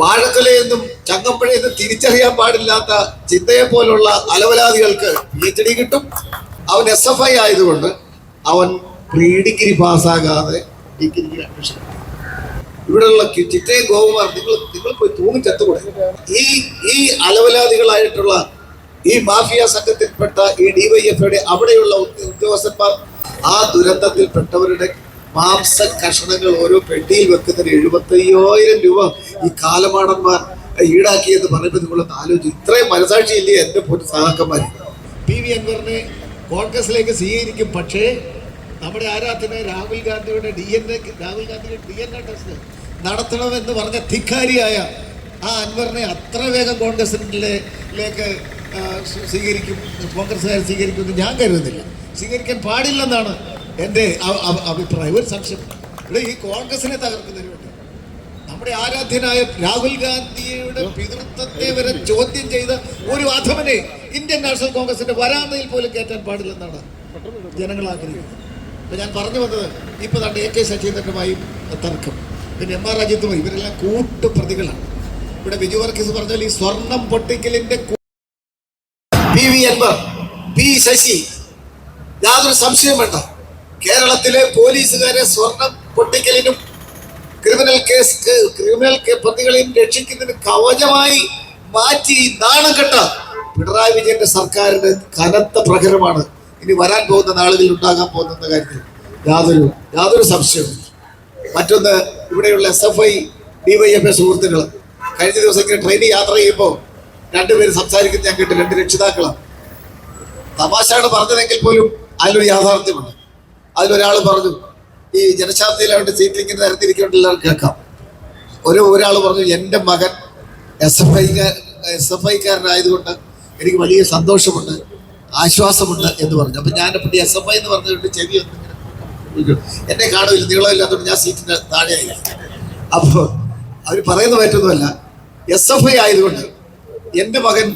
വാഴക്കൊലയെന്നും ചങ്ങമ്പുഴയെന്നും തിരിച്ചറിയാൻ പാടില്ലാത്ത ചിന്തയെ പോലുള്ള അലവലാദികൾക്ക് PhD കിട്ടും. അവൻ SFI ആയതുകൊണ്ട് അവൻ പ്രീ ഡിഗ്രി പാസ്സാകാതെ ഡിഗ്രിക്ക് അഡ്മിഷൻ. ഇവിടെയുള്ള ചിറ്റയും ഗോകുമാർ നിങ്ങൾ പോയി തൂങ്ങിച്ചെത്തുകൂടെ? ഈ അലവലാദികളായിട്ടുള്ള ഈ മാഫിയ സംഘത്തിൽപ്പെട്ട ഈ DYFയുടെ അവിടെയുള്ള ഉദ്യോഗസ്ഥന്മാർ ആ ദുരന്തത്തിൽപ്പെട്ടവരുടെ മാംസ കഷണങ്ങൾ ഓരോ പെട്ടിയിൽ വെക്കുന്നതിന് 75,000 രൂപ ഈ കാലമാടന്മാർ ഈടാക്കിയെന്ന് പറയുമ്പോൾ നിങ്ങളൊന്ന് ആലോചിച്ചു. ഇത്രയും മനസാക്ഷിയില്ലേ എൻ്റെ സഹാക്കന്മാർ? PV അൻവറിനെ കോൺഗ്രസിലേക്ക് സ്വീകരിക്കും. പക്ഷേ നമ്മുടെ ആരാധന രാഹുൽ ഗാന്ധിയുടെ DNA ടെസ്റ്റ് നടത്തണമെന്ന് പറഞ്ഞ ധിക്കാരിയായ ആ അൻവറിനെ അത്ര വേഗം കോൺഗ്രസിലേക്ക് കോൺഗ്രസ്സുകാർ സ്വീകരിക്കുമെന്ന് ഞാൻ കരുതുന്നില്ല. സ്വീകരിക്കാൻ പാടില്ലെന്നാണ് എൻ്റെ അഭിപ്രായം. ഒരു സംശയം ഇവിടെ ഈ കോൺഗ്രസിനെ തകർക്കുന്നതിന് വേണ്ടി നമ്മുടെ ആരാധ്യനായ രാഹുൽ ഗാന്ധിയുടെ പിതൃത്വത്തെ വരെ ചോദ്യം ചെയ്ത ഒരു അധമനെ ഇന്ത്യൻ നാഷണൽ കോൺഗ്രസിന്റെ വരാന്തയിൽ പോലും കയറ്റാൻ പാടില്ലെന്നാണ് ജനങ്ങൾ ആഗ്രഹിക്കുന്നത്. അപ്പൊ ഞാൻ പറഞ്ഞു വന്നത് ഇപ്പൊ തന്നെ AK ശശീന്ദ്രനുമായും തർക്കം, പിന്നെ MR രാജ്യത്തുമായി, ഇവരെല്ലാം കൂട്ടുപ്രതികളാണ്. ഇവിടെ ബിജു വർഗീസ് പറഞ്ഞാൽ ഈ സ്വർണം പൊട്ടിക്കലിന്റെ PV അൻവർ, P ശശി, യാതൊരു സംശയം വേണ്ട. കേരളത്തിലെ പോലീസുകാരെ സ്വർണം പൊട്ടിക്കലിനും ക്രിമിനൽ പ്രതികളെയും രക്ഷിക്കുന്നതിന് കവചമായി മാറ്റി നാണം കെട്ട പിണറായി വിജയന്റെ സർക്കാരിന് കനത്ത പ്രഹരമാണ് ഇനി വരാൻ പോകുന്ന നാളുകളിൽ ഉണ്ടാകാൻ പോകുന്ന കാര്യത്തിൽ യാതൊരു സംശയവും. മറ്റൊന്ന്, ഇവിടെയുള്ള SFI DYFI സുഹൃത്തുക്കൾ കഴിഞ്ഞ ദിവസം ഇങ്ങനെ ട്രെയിനിൽ യാത്ര ചെയ്യുമ്പോൾ രണ്ടുപേരും സംസാരിക്കുന്ന ഞാൻ കേട്ടു. 2 രക്ഷിതാക്കളാണ്. തമാശയാണ് പറഞ്ഞതെങ്കിൽ പോലും അതിലൊരു യാഥാർത്ഥ്യമുണ്ട്. അതിലൊരാൾ പറഞ്ഞു, ഈ ജനശാബ്ദിയിലായിട്ട് സീറ്റിൽ ഇങ്ങനെ നിരത്തിരിക്കേണ്ട കേൾക്കാം. ഒരാൾ പറഞ്ഞു, എൻ്റെ മകൻ SFIക്കാരനായതുകൊണ്ട് എനിക്ക് വലിയ സന്തോഷമുണ്ട്, ആശ്വാസമുണ്ട് എന്ന് പറഞ്ഞു. അപ്പം ഞാനിപ്പോൾ SFI എന്ന് പറഞ്ഞിട്ട് ചെവി ഒന്നിങ്ങനെ എന്നെ കാണുമില്ല, നീളമില്ലാത്തതുകൊണ്ട് ഞാൻ സീറ്റിന് താഴെയായില്ല. അപ്പോൾ അവർ പറയുന്ന പറ്റുന്നതല്ല, SFI ആയതുകൊണ്ട് എൻ്റെ മകൻ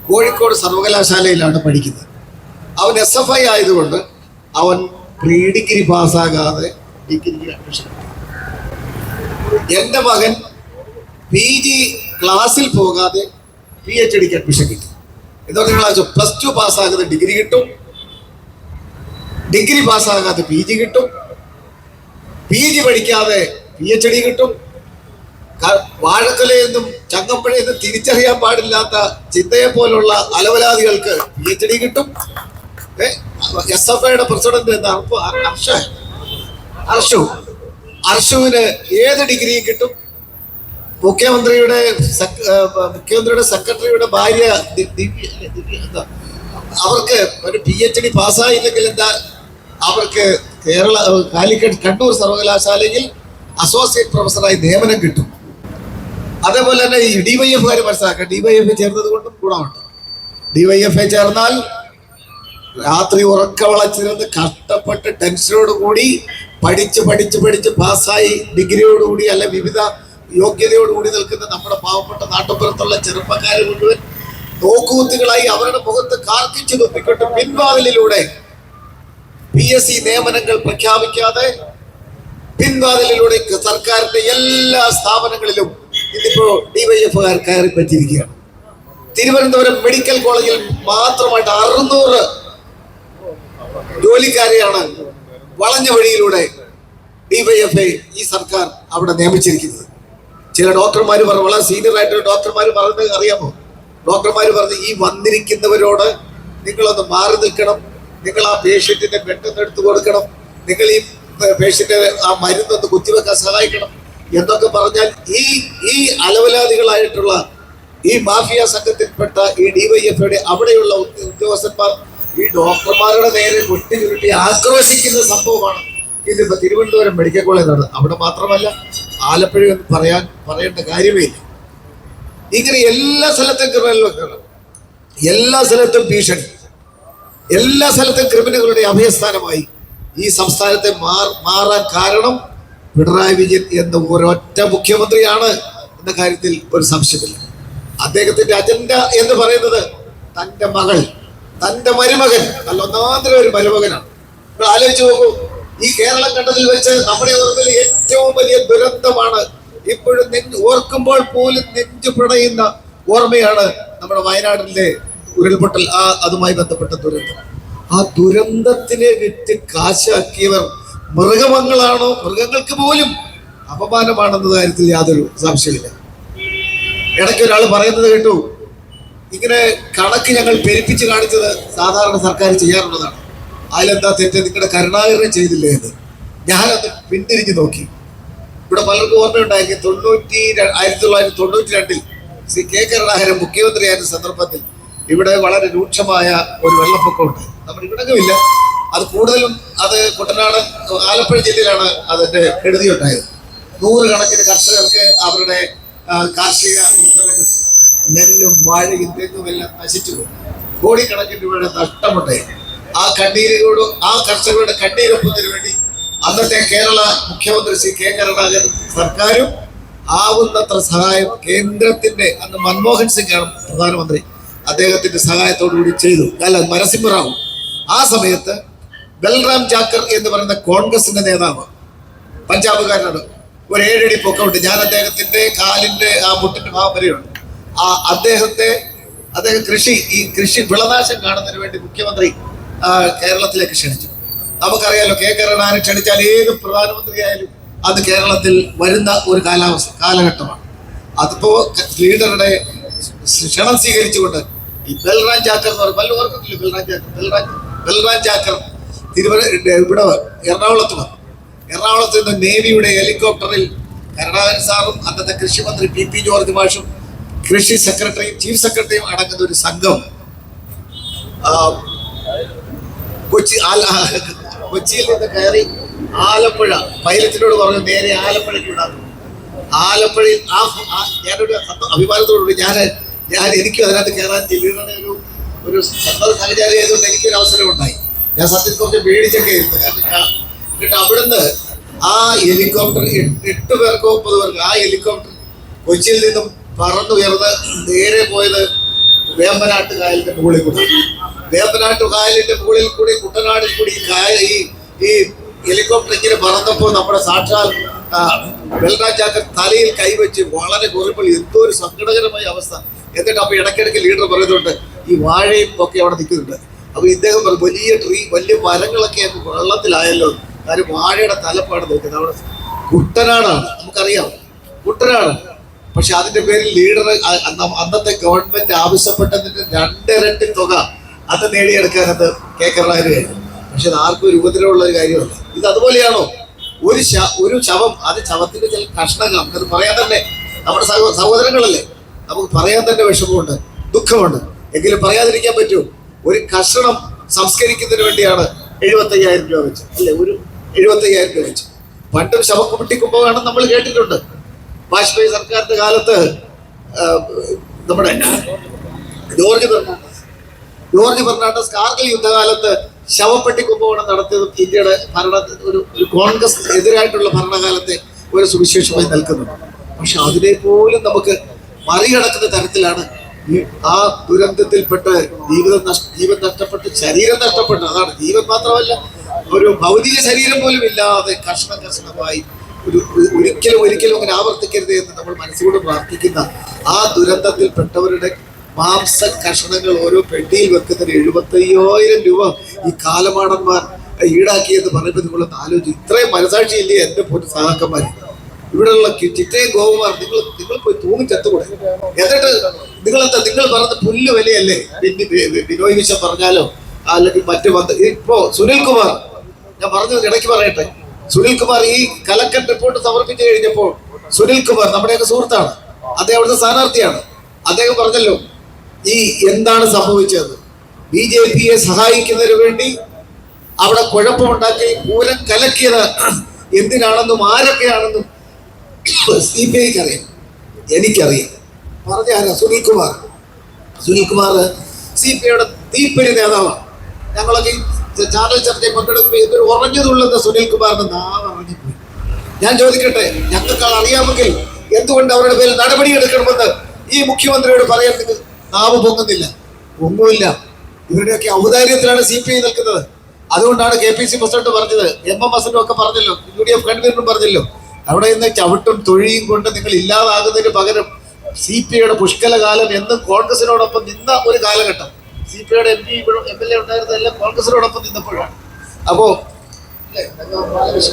കോഴിക്കോട് സർവകലാശാലയിലാണ് പഠിക്കുന്നത്. അവൻ SFI ആയതുകൊണ്ട് അവൻ പ്രീ ഡിഗ്രി പാസ്സാകാതെ ഡിഗ്രിക്ക് അഡ്മിഷൻ. എൻ്റെ മകൻ PG ക്ലാസ്സിൽ പോകാതെ PhDക്ക് അഡ്മിഷൻ കിട്ടും. എന്താ നിങ്ങൾ +2 പാസ്സാകാതെ ഡിഗ്രി കിട്ടും, ഡിഗ്രി പാസ്സാകാതെ PG കിട്ടും, PG പഠിക്കാതെ PhD കിട്ടും. വാഴക്കൊലയെന്നും ചങ്ങമ്പുഴയെന്നും തിരിച്ചറിയാൻ പാടില്ലാത്ത ചിന്തയെ പോലുള്ള അലവലാദികൾക്ക് PhD കിട്ടും. SFIയുടെ പ്രസിഡന്റ് എന്താ? അർഷുവിന് ഏത് ഡിഗ്രിയും കിട്ടും. മുഖ്യമന്ത്രിയുടെ സെക്രട്ടറിയുടെ ഭാര്യ അവർക്ക് ഒരു PhD പാസ്സായില്ലെങ്കിൽ എന്താ, അവർക്ക് കണ്ണൂർ സർവകലാശാലയിൽ അസോസിയേറ്റ് പ്രൊഫസറായി നിയമനം കിട്ടും. അതേപോലെ തന്നെ ഈ DYFകാർ മനസ്സിലാക്കുക, DYFI ചേർന്നത് കൊണ്ടും ഗുണമുണ്ട്. DYFI ചേർന്നാൽ രാത്രി ഉറക്കവളച്ചിരുന്ന് കഷ്ടപ്പെട്ട് ടെൻഷനോട് കൂടി പഠിച്ച് പാസ്സായി ഡിഗ്രിയോടുകൂടി അല്ലെ വിവിധ യോഗ്യതയോടുകൂടി നിൽക്കുന്ന നമ്മുടെ പാവപ്പെട്ട നാട്ടുപുറത്തുള്ള ചെറുപ്പക്കാരെ മുഴുവൻ നോക്കുകുത്തികളായി അവരുടെ മുഖത്ത് കാർക്കിച്ചു തുപ്പിക്കൊണ്ട് പിൻവാതിലിലൂടെ PSC നിയമനങ്ങൾ പ്രഖ്യാപിക്കാതെ പിൻവാതിലിലൂടെ സർക്കാരിന്റെ എല്ലാ സ്ഥാപനങ്ങളിലും ഇന്നിപ്പോ DYFകാർ കയറി പറ്റിയിരിക്കുകയാണ്. തിരുവനന്തപുരം മെഡിക്കൽ കോളേജിൽ മാത്രമായിട്ട് 600 ജോലിക്കാരെയാണ് വളഞ്ഞ വഴിയിലൂടെ DYFI ഈ സർക്കാർ അവിടെ നിയമിച്ചിരിക്കുന്നത്. ചില ഡോക്ടർമാർ പറഞ്ഞു, വളരെ സീനിയർ ആയിട്ടുള്ള ഡോക്ടർമാർ പറഞ്ഞത് അറിയാമോ? ഡോക്ടർമാർ പറഞ്ഞു, ഈ വന്നിരിക്കുന്നവരോട് നിങ്ങളൊന്ന് മാറി നിൽക്കണം, നിങ്ങൾ ആ പേഷ്യന്റിന്റെ പെട്ടെന്ന് എടുത്തു കൊടുക്കണം, നിങ്ങൾ ഈ പേഷ്യന്റ് ആ മരുന്നൊന്ന് കുത്തിവെക്കാൻ സഹായിക്കണം എന്നൊക്കെ പറഞ്ഞാൽ ഈ അലവലാദികളായിട്ടുള്ള ഈ മാഫിയ സംഘത്തിൽപ്പെട്ട ഈ DYFയുടെ അവിടെയുള്ള ഉദ്യോഗസ്ഥന്മാർ ഈ ഡോക്ടർമാരുടെ നേരെ കൊട്ടി ചുരുട്ടി ആക്രോശിക്കുന്ന സംഭവമാണ് ഇതിപ്പോ തിരുവനന്തപുരം മെഡിക്കൽ കോളേജ് നടന്നത്. അവിടെ മാത്രമല്ല, ആലപ്പുഴ പറയേണ്ട കാര്യമേ ഇല്ല. ഇങ്ങനെ എല്ലാ സ്ഥലത്തും ക്രിമിനൽ, എല്ലാ സ്ഥലത്തും ഭീഷണി, എല്ലാ സ്ഥലത്തും ക്രിമിനലുകളുടെ അഭയസ്ഥാനമായി ഈ സംസ്ഥാനത്തെ മാറാൻ കാരണം പിണറായി വിജയൻ എന്ന ഒരൊറ്റ മുഖ്യമന്ത്രിയാണ് എന്ന കാര്യത്തിൽ ഒരു സംശയമില്ല. അദ്ദേഹത്തിന്റെ അജണ്ട എന്ന് പറയുന്നത് തന്റെ മകൾ, തന്റെ മരുമകൻ, നല്ല ഒന്നാന്തര ഒരു മരുമകനാണ്. ആലോചിച്ച് നോക്കൂ, ഈ കേരളം കണ്ടതിൽ വെച്ച് നമ്മുടെ ഓർമ്മയിൽ ഏറ്റവും വലിയ ദുരന്തമാണ് ഇപ്പോഴും ഓർക്കുമ്പോൾ പോലും നെഞ്ചു പിടയുന്ന ഓർമ്മയാണ് നമ്മുടെ വയനാടിന്റെ ഉരുൾപൊട്ടൽ, അതുമായി ബന്ധപ്പെട്ട ദുരന്തം. ആ ദുരന്തത്തിനെ വിറ്റ് കാശാക്കിയവർ മൃഗങ്ങളാണോ? മൃഗങ്ങൾക്ക് പോലും അപമാനമാണെന്ന കാര്യത്തിൽ യാതൊരു സംശയമില്ല. ഇടയ്ക്ക് ഒരാൾ പറയുന്നത് കേട്ടു, ഇങ്ങനെ കണക്ക് ഞങ്ങൾ പെരുപ്പിച്ച് കാണിച്ചത് സാധാരണ സർക്കാർ ചെയ്യാറുള്ളതാണ്, അതിലെന്താ തെറ്റ്, നിങ്ങളുടെ കരുണാകരൻ ചെയ്തില്ലേ എന്ന്. ഞാനത് പിന്തിരിഞ്ഞു നോക്കി. ഇവിടെ പലർക്കും ഓർമ്മയുണ്ടായിരിക്കും, 1992 ശ്രീ കെ കരുണാകരൻ മുഖ്യമന്ത്രിയായിരുന്ന സന്ദർഭത്തിൽ ഇവിടെ വളരെ രൂക്ഷമായ ഒരു വെള്ളപ്പൊക്കമുണ്ട്. നമ്മുടെ ഇവിടങ്ങളുമില്ല, അത് കൂടുതലും അത് കുട്ടനാട് ആലപ്പുഴ ജില്ലയിലാണ് അതിന്റെ കെടുതി ഉണ്ടായത്. 100 കണക്കിന് കർഷകർക്ക് അവരുടെ കാർഷിക ഉൽപ്പന്നങ്ങൾ, നെല്ലും വാഴയും തെങ്ങും എല്ലാം നശിച്ചു പോയി. കോടിക്കണക്കിന് രൂപയുടെ നഷ്ടമുണ്ടായി. ആ കർഷകരുടെ കണ്ണീരൊപ്പത്തിന് വേണ്ടി അന്നത്തെ കേരള മുഖ്യമന്ത്രി ശ്രീ കെ കരുണാകരൻ സർക്കാരും ആവുന്നത്ര സഹായം കേന്ദ്രത്തിന്റെ, അന്ന് മൻമോഹൻ സിംഗ് ആണ് പ്രധാനമന്ത്രി, അദ്ദേഹത്തിന്റെ സഹായത്തോടുകൂടി ചെയ്തു. അല്ല, നരസിംഹറാവു. ആ സമയത്ത് ബൽറാം ജാക്കർ എന്ന് പറയുന്ന കോൺഗ്രസിന്റെ നേതാവ്, പഞ്ചാബുകാരനാണ്, ഒരു 7 അടി പൊക്കമുണ്ട്. ഞാൻ അദ്ദേഹത്തിന്റെ കാലിന്റെ ആ മുട്ടിന്റെ ഭാഗം വരെയുണ്ട്. അദ്ദേഹം കൃഷി വിളനാശം കാണുന്നതിന് വേണ്ടി മുഖ്യമന്ത്രി കേരളത്തിലേക്ക് ക്ഷണിച്ചു. നമുക്കറിയാലോ, കെ കരുണാകരൻ ക്ഷണിച്ചാൽ ഏത് പ്രധാനമന്ത്രിയായാലും അത് കേരളത്തിൽ വരുന്ന ഒരു കാലഘട്ടമാണ്. അതിപ്പോ ലീഡറുടെ ക്ഷണം സ്വീകരിച്ചുകൊണ്ട് ഈ ബൽറാം ജാക്കർ എന്ന് പറയുമ്പോൾ ഓർക്കുന്നില്ല, ബൽറാം ജാക്കർ ഇവിടെ എറണാകുളത്ത് നിന്ന് നേവിയുടെ ഹെലികോപ്റ്ററിൽ കരുണാകരൻ സാറും അന്നത്തെ കൃഷിമന്ത്രി PP ജോർജ് മാഷും കൃഷി സെക്രട്ടറിയും ചീഫ് സെക്രട്ടറിയും അടങ്ങുന്ന ഒരു സംഘം കൊച്ചിയിൽ നിന്ന് കയറി ആലപ്പുഴ, പൈലറ്റിനോട് പറഞ്ഞു നേരെ ആലപ്പുഴയ്ക്ക് ഉണ്ടാകും. ആലപ്പുഴയിൽ ഞാനൊരു അഭിമാനത്തോടുകൂടി ഞാൻ എനിക്കും അതിനകത്ത് കയറാൻ ജില്ലയുടെ ഒരു സഹചാരി ആയതുകൊണ്ട് എനിക്കൊരു അവസരം ഉണ്ടായി. ഞാൻ സത്യത്തിൽ കുറച്ച് പേടിച്ചൊക്കെ ആയിരുന്നു. എന്നിട്ട് അവിടുന്ന് ആ ഹെലികോപ്റ്റർ 8 പേർക്കോ 9 പേർക്കോ ആ ഹെലികോപ്റ്റർ കൊച്ചിയിൽ നിന്നും പറന്നുയർന്ന് നേരെ പോയത് വേമ്പനാട്ട് കായലിന്റെ മുകളിൽ കൂടി. വേമ്പനാട്ട് കായലിന്റെ മുകളിൽ കൂടി കുട്ടനാടിൽ കൂടി ഈ ഹെലികോപ്റ്റർ ഇങ്ങനെ പറന്നപ്പോൾ നമ്മുടെ സാക്ഷാൽ ബൽറാം ജാക്കർ തലയിൽ കൈവച്ച് വളരെ കുറിപ്പോൾ എന്തോ ഒരു സങ്കടകരമായ അവസ്ഥ. എന്നിട്ട് അപ്പൊ ഇടയ്ക്കിടയ്ക്ക് ലീഡർ പറയുന്നുണ്ട്, ഈ വാഴയും ഒക്കെ അവിടെ നിൽക്കുന്നുണ്ട്. അപ്പൊ ഇദ്ദേഹം പറഞ്ഞു, വലിയ മരങ്ങളൊക്കെ വെള്ളത്തിലായല്ലോ, കാര്യം വാഴയുടെ തലപ്പാട് നിൽക്കുന്നത് അവിടെ കുട്ടനാടാണ്, നമുക്കറിയാം കുട്ടനാട്. പക്ഷെ അതിന്റെ പേരിൽ ലീഡർ അന്നത്തെ ഗവൺമെന്റ് ആവശ്യപ്പെട്ടതിന്റെ 2 ഇരട്ടി തുക അത് നേടിയെടുക്കാനത് കെ കരുണാകരൻ കഴിഞ്ഞു. പക്ഷെ അത് ആർക്കും ഒരു ഉപദ്രവമുള്ള ഒരു കാര്യമല്ല. ഇത് അതുപോലെയാണോ? ഒരു ശവം, അത് ശവത്തിന്റെ ചില കഷ്ണങ്ങൾ, നമുക്കത് പറയാൻ തന്നെ, നമ്മുടെ സഹോദരങ്ങളല്ലേ, നമുക്ക് പറയാൻ തന്നെ വിഷമമുണ്ട്, ദുഃഖമുണ്ട്. എങ്കിലും പറയാതിരിക്കാൻ പറ്റുമോ? ഒരു കഷണം സംസ്കരിക്കുന്നതിന് വേണ്ടിയാണ് 75,000 രൂപ വെച്ച്, അല്ലെ, ഒരു 75,000 രൂപ വെച്ച്. പണ്ടും ശവക്കുട്ടിക്കുമ്പോഴാണ് നമ്മൾ കേട്ടിട്ടുണ്ട്. വാജ്പേയി സർക്കാരിന്റെ കാലത്ത് നമ്മുടെ ജോർജ് ഫെർണാണ്ടസ് കാർഗിൽ യുദ്ധകാലത്ത് ശവപ്പെട്ടി കുംഭകോണം നടത്തിയതും ഇന്ത്യയുടെ ഒരു കോൺഗ്രസ് എതിരായിട്ടുള്ള ഭരണകാലത്തെ ഒരു സുവിശേഷമായി നിൽക്കുന്നുണ്ട്. പക്ഷെ അതിനെ പോലും നമുക്ക് മറികടക്കുന്ന തരത്തിലാണ് ആ ദുരന്തത്തിൽപ്പെട്ട് ജീവൻ നഷ്ടപ്പെട്ട്, ശരീരം നഷ്ടപ്പെട്ട്, അതാണ് ജീവൻ മാത്രമല്ല, ഒരു ഭൗതിക ശരീരം പോലും ഇല്ലാതെ കഷ്ണമായി ഒരിക്കലും അങ്ങനെ ആവർത്തിക്കരുത് എന്ന് നമ്മൾ മനസ്സുകൊണ്ട് പ്രാർത്ഥിക്കുന്ന ആ ദുരന്തത്തിൽപ്പെട്ടവരുടെ മാംസ കഷണങ്ങൾ ഓരോ പെട്ടിയിൽ വെക്കുന്നതിന് 75,000 രൂപ ഈ കാലമാടന്മാർ ഈടാക്കിയെന്ന് പറയുമ്പോൾ നിങ്ങളൊന്ന് ആലോചിച്ച്, ഇത്രയും മനസാക്ഷിയില്ലേ എൻ്റെ സഹാക്കന്മാർ? ഇവിടെയുള്ള ചിറ്റയും ഗോകുമാർ, നിങ്ങൾ പോയി തൂങ്ങിച്ചെത്തുകൂടെ? എന്നിട്ട് നിങ്ങൾ പറഞ്ഞ പുല്ല് വിലയല്ലേ ബിനോയ് വിശ്വം പറഞ്ഞാലോ, അല്ലെങ്കിൽ മറ്റു ഇപ്പോ സുനിൽകുമാർ, ഞാൻ പറഞ്ഞത് ഇടയ്ക്ക് പറയട്ടെ, സുനിൽകുമാർ ഈ കലക്ടർ റിപ്പോർട്ട് സമർപ്പിച്ചു കഴിഞ്ഞപ്പോൾ സുനിൽകുമാർ നമ്മുടെയൊക്കെ സുഹൃത്താണ്, അദ്ദേഹം അവിടുത്തെ സ്ഥാനാർത്ഥിയാണ്. അദ്ദേഹം പറഞ്ഞല്ലോ എന്താണ് സംഭവിച്ചത്, BJPയെ സഹായിക്കുന്നതിന് വേണ്ടി അവിടെ കുഴപ്പമുണ്ടാക്കി പൂരം കലക്കിയത് എന്തിനാണെന്നും ആരൊക്കെയാണെന്നും CPIക്ക് അറിയാം, എനിക്കറിയാം. പറഞ്ഞ ആരാ? സുനിൽകുമാർ CPIയുടെ തീപ്പൊരി നേതാവാണ്. ഞങ്ങളൊക്കെ ചാനൽ ചർച്ചയിൽ പങ്കെടുക്കുമ്പോൾ ഇതൊരു ഉറഞ്ഞതുള്ളത് സുനിൽകുമാറിന്റെ നാവ് ഇറങ്ങിപ്പോയി. ഞാൻ ചോദിക്കട്ടെ, ഞങ്ങൾക്കാൾ അറിയാമെങ്കിൽ എന്തുകൊണ്ട് അവരുടെ പേരിൽ നടപടിയെടുക്കണമെന്ന് ഈ മുഖ്യമന്ത്രിയോട് പറയാൻ നിങ്ങൾ നാവ് പൊങ്ങുന്നില്ല? ഒന്നുമില്ല. ഇവരുടെയൊക്കെ ഔദാര്യത്തിലാണ് CPI നിൽക്കുന്നത്. അതുകൊണ്ടാണ് KPC പ്രസിഡന്റ് പറഞ്ഞത്, MMS ഒക്കെ പറഞ്ഞല്ലോ, UDF കൺവീനറും പറഞ്ഞല്ലോ, അവിടെ നിന്ന് ചവിട്ടും തൊഴിയും കൊണ്ട് നിങ്ങൾ ഇല്ലാതാകുന്നതിന് പകരം CPIയുടെ പുഷ്കലകാലം എന്നും കോൺഗ്രസിനോടൊപ്പം നിന്ന ഒരു കാലഘട്ടം. CPIയുടെ MP MLA ഉണ്ടായിരുന്നതെല്ലാം കോൺഗ്രസിനോടൊപ്പം നിന്നപ്പോഴാണ്. അപ്പോ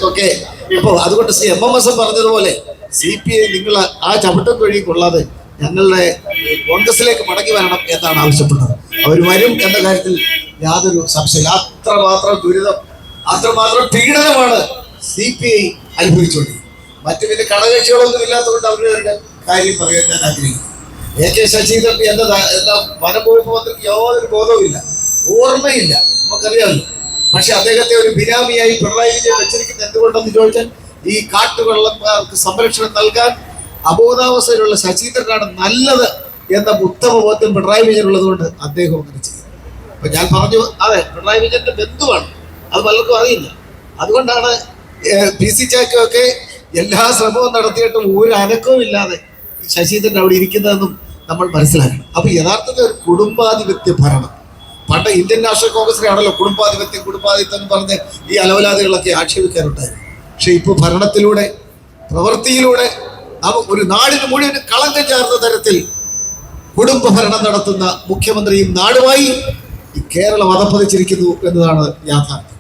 ഒക്കെ ഇപ്പോ അതുകൊണ്ട് MMS പറഞ്ഞതുപോലെ CPI നിങ്ങൾ ആ ചവിട്ടും തൊഴിയും കൊള്ളാതെ ഞങ്ങളുടെ കോൺഗ്രസിലേക്ക് മടങ്ങി വരണം എന്നാണ് ആവശ്യപ്പെട്ടത്. അവർ വരും എന്ന കാര്യത്തിൽ യാതൊരു സംശയമില്ല. അത്രമാത്രം ദുരിതം, അത്രമാത്രം പീഡനമാണ് CPI അനുഭവിച്ചുകൊണ്ടിരിക്കുന്നത്. മറ്റു പിന്നെ ഘടകകക്ഷികളൊന്നും ഇല്ലാത്തതുകൊണ്ട് അവരുടെ കാര്യം പറയാൻ ഞാൻ ആഗ്രഹിക്കുന്നു. AK ശശീന്ദ്രൻ എന്ന വനംവകുപ്പ് മന്ത്രിക്ക് യാതൊരു ബോധവുമില്ല, ഓർമ്മയില്ല, നമുക്കറിയാമല്ലോ. പക്ഷെ അദ്ദേഹത്തെ ഒരു ബിനാമിയായി പിണറായി വിജയൻ വെച്ചിരിക്കുന്നത് എന്തുകൊണ്ടെന്ന് ചോദിച്ചാൽ ഈ കാട്ടുവള്ളക്കാർക്ക് സംരക്ഷണം നൽകാൻ അബോധാവസ്ഥയിലുള്ള ശശീന്ദ്രനാണ് നല്ലത് എന്ന ഉത്തമ ബോധ്യം പിണറായി വിജയൻ ഉള്ളത് കൊണ്ട് അദ്ദേഹം അങ്ങനെ ചെയ്തു. അപ്പൊ ഞാൻ പറഞ്ഞു, അതെ, പിണറായി വിജയന്റെ ബന്ധുവാണ്, അത് പലർക്കും അറിയില്ല. അതുകൊണ്ടാണ് PC ചാക്കോയൊക്കെ എല്ലാ ശ്രമവും നടത്തിയിട്ടും ഒരു അനക്കവും ഇല്ലാതെ ശശീന്ദ്രൻ അവിടെ ഇരിക്കുന്നതെന്നും നമ്മൾ മനസ്സിലാക്കണം. അപ്പൊ യഥാർത്ഥത്തിൽ ഒരു കുടുംബാധിപത്യ ഭരണം, പണ്ട് ഇന്ത്യൻ നാഷണൽ കോൺഗ്രസിനാണല്ലോ കുടുംബാധിപത്യം പറഞ്ഞ് ഈ അലവലാദികളൊക്കെ ആക്ഷേപിക്കാറുണ്ടായിരുന്നു. പക്ഷെ ഇപ്പോൾ ഭരണത്തിലൂടെ, പ്രവൃത്തിയിലൂടെ ഒരു നാടിന് മുഴുവൻ കളങ്കം ചേർന്ന തരത്തിൽ കുടുംബ ഭരണം നടത്തുന്ന മുഖ്യമന്ത്രിയും നാടുമായി ഈ കേരളം അതപ്പതിച്ചിരിക്കുന്നു എന്നതാണ് യാഥാർത്ഥ്യം.